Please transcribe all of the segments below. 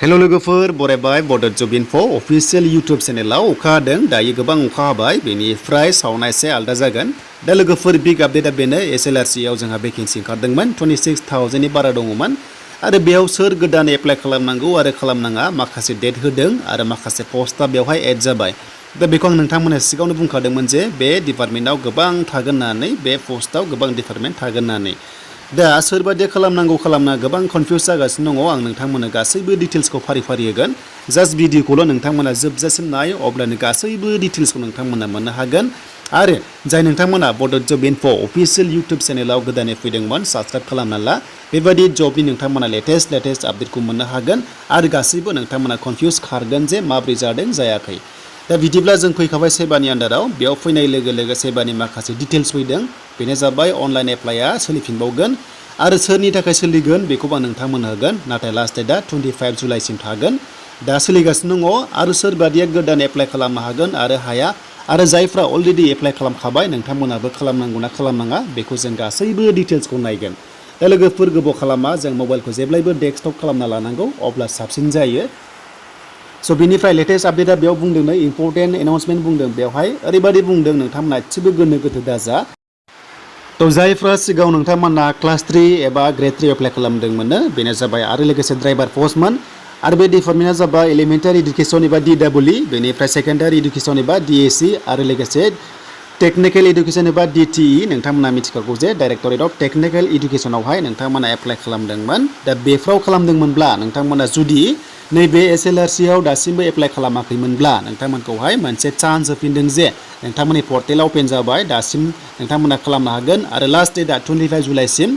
hello लोगोफोर बरायबाय बड जब info अफिशियेल YouTube चेनेलाव अखा हादों दायो गोबां अखा हाबाय बेनिफ्राय साउन्डआ एसे आलदा जागोन दा लोगोफोर बिग आपडेटआ बेनो SLRC आव जोंहा भेकेन्सि ओंखारदोंमोन 26,000 नि बारा दङमोन आरो बेयाव सोर गोदान एप्लाइ खालामनांगौ आरो खालामनाङा माखासे डेट होदों आरो माखासे पस्टआ बेवहाय एड जाबाय दा बेखौ आं नोंथांमोननो सिगाङावनो बुंखादोंमोन जे बे डिपार्टमेन्टआव गोबां थागोन होननानै बे पस्टआव गोबां डिपार्टमेन्ट थागोन होननानै दा सोरबादि खालामनांगौ खालामना गोबां कनफ्यूज जागासिनो दङ आं नोंथांमोननो गासैबो डिटेल्सखौ फारि फारि होगोन जास्ट भिडिअखौल' नोंथांमोना जोबजासिम नाय अब्लानो गासैबो डिटेल्सखौ नोंथांमोना मोननो हागोन आरो जाय नोंथांमोना बड जब इनफो अफिशियेल यूट्यूब चेनेलाव गोदानै फैदोंमोन साबस्क्राइब खालामना ला बेबायदि जबनि नोंथांमोना लेटेस्ट आपडेटखौ मोननो हागोन आरो गासैबो नोंथांमोना कनफ्यूज खारगोन जे माब्रै जादों जायाखै दा बिदिब्ला जों फैखाबाय सेबानि आन्दाराव बेयाव फैनाय लोगो लोगो सेबानि माखासे डिटेल्स फैदों बेनो जाबाय अनलाइन एप्लाइआ सोलिफिनबावगोन आरो सोरनि थाखाय सोलिगोन बेखौबो आं नोंथांमोननो होगोन नाथाय लास्ट डेटआ 25 जुलाइसिम थागोन दा सोलिगासिनो दङ आरो सोरबादिया गोदान एप्लाइ खालामनो हागोन आरो हाया आरो जायफ्रा अलरेडि एप्लाइ खालामखाबाय नोंथांमोनाबो खालामनांगौ ना खालामनाङा बेखौ जों गासैबो डिटेल्सखौ नायगोन दा लोगोफोर गोबाव खालामा जों मबाइलखौ जेब्लायबो डेस्कटप खालामना लानांगौ अब्ला साबसिन जायो स' बिनिफ्राय लेटेस्ट आपडेटआ बेयाव बुंदों नै इम्पर्टेन्ट एनाउन्समेन्ट बुंदों बेवहाय ओरैबायदि बुंदों नोंथांमोना एसेबो गोनो गोथो दाजा थ' जायफ्रा सिगाङाव नोंथांमोना क्लास 3 एबा ग्रेड 3 एप्लाइ खालामदोंमोन बेनो जाबाय आरो लोगोसे ड्राइभार पस्टमोन आरो बे डिपार्टमेन्टआ जाबाय एलिमेन्टारि इडुकेसन एबा DEE बेनिफ्राय सेकेन्डारि इडुकेसन एबा DSE आरो लोगोसे टेक्निकेल इडुकेसन एबा DTE नोंथांमोना मिथिखागौ जे डाइरेक्टरेट अफ टेक्निकेल इडुकेसनावहाय नोंथांमोना एप्लाइ खालामदोंमोन दा बेफ्राव खालामदोंमोनब्ला नोंथांमोना जुदि नैबे SLRC आव दासिमबो एप्लाइ खालामाखैमोनब्ला नोंथांमोनखौहाय मोनसे चान्स होफिनदों जे नोंथांमोननि पर्टेलाव ओपेन जाबाय दासिम नोंथांमोना खालामनो हागोन आरो लास्ट डेटआ 25 जुलाइसिम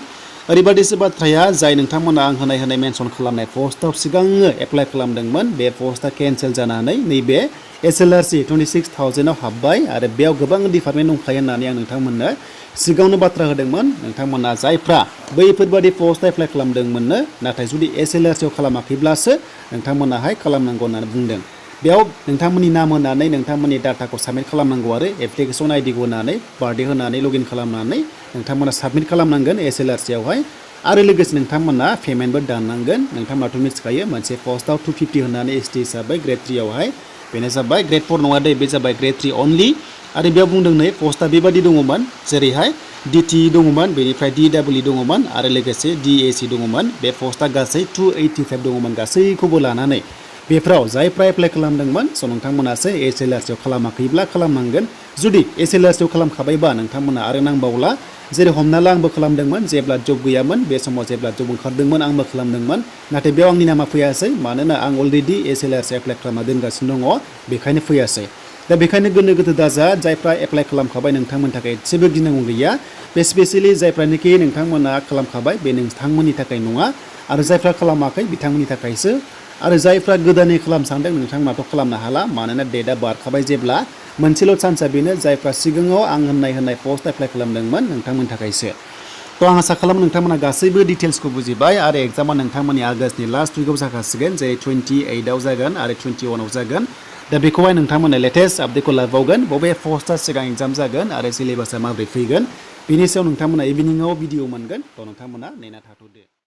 ओरैबायदिसो बाथ्राया जाय नोंथांमोना आं होनाय मेनसन खालामनाय पस्टआव सिगांनो एप्लाइ खालामदोंमोन बे पस्टआ केन्सेल जानानै नैबे SLRC 26,000 आव हाबबाय आरो बेयाव गोबां डिपार्टमेन्ट दंखायो होननानै आं नोंथांमोननो सिगाङावनो बाथ्रा होदोंमोन नोंथांमोना जायफ्रा बैफोरबादि पस्ट एप्लाइ खालामदोंमोननो नाथाय जुदि SLRC आव खालामाखैब्लासो नोंथांमोनाहाय खालामनांगौ होननानै बुंदों बेयाव नोंथांमोननि नाम होनानै नोंथांमोननि डाटाखौ साबमिट खालामनांगौ आरो एप्लिकेसन आइडिखौ होनानै बार्थडे होनानै लगइन खालामनानै नोंथांमोना साबमिट खालामनांगोन SLRC आवहाय आरो लोगोसे नोंथांमोना पेमेन्टबो दाननांगोन नोंथांमोनाथ' मिथिखायो मोनसे पस्टआव 250 होनानै ST हिसाबै ग्रेड 3 आवहाय बेनो जाबाय ग्रेड 4 नङा दे बे जाबाय ग्रेड 3 अनलि आरो बेयाव बुंदों नै पस्टआ बेबायदि दङमोन जेरैहाय DTE दङमोन बेनिफ्राय DEE दङमोन आरो लोगोसे DSE दङमोन बे पस्टआ गासै 285 दङमोन गासैखौबो लानानै बेफ्राव जायफ्रा एप्लाइ खालामदोंमोन स' नोंथांमोनासो SLRC आव खालामाखैब्ला खालामनांगोन जुदि SLRC आव खालामखाबायबा नोंथांमोना आरो नांबावला जेरै हमना ला आंबो खालामदोंमोन जेब्ला जब गैयामोन बे समाव जेब्ला जब ओंखारदोंमोन आंबो खालामदोंमोन नाथाय बेयाव आंनि नामा फैयासै मानोना आं अलरेडि SLRC एप्लाइ खालामना दोनगासिनो दङ बेखायनो फैयासै दा बेखायनो गोनो गोथो दाजा जायफ्रा एप्लाइ खालामखाबाय नोंथांमोननि थाखाय एसेबो गिनांगौ गैया बे स्पेसियेलि जायफ्रानोखि नोंथांमोना खालामखाबाय बे नोंथांमोननि थाखाय नङा आरो जायफ्रा खालामाखै बिथांमोननि थाखायसो आरो जायफ्रा गोदानै खालामनो सानदों नोंथांमोनाथ' खालामनो हाला मानोना डेटआ बारखाबाय जेब्ला मोनसेल' चान्सआ बेनो जायफ्रा सिगाङाव आं होननाय पस्ट एप्लाइ खालामदोंमोन नोंथांमोननि थाखायसो थ' आं आसा खालामो नोंथांमोना गासैबो डिटेल्सखौ बुजिबाय आरो एग्जामा नोंथांमोननि आगष्टनि लास्ट उइकआव जाखासिगोन जेरै 28 आव जागोन आरो 21 आव जागोन दा बेखौहाय नोंथांमोननो लेटेस्ट आपडेटखौ लाबावगोन बबे पस्टआ सिगां एग्जाम जागोन आरो सिलेबासआ माबोरै फैगोन बेनि सायाव नोंथांमोना इभिनिंआव भिडिअ मोनगोन थ' नोंथांमोना नेना थाथ'दो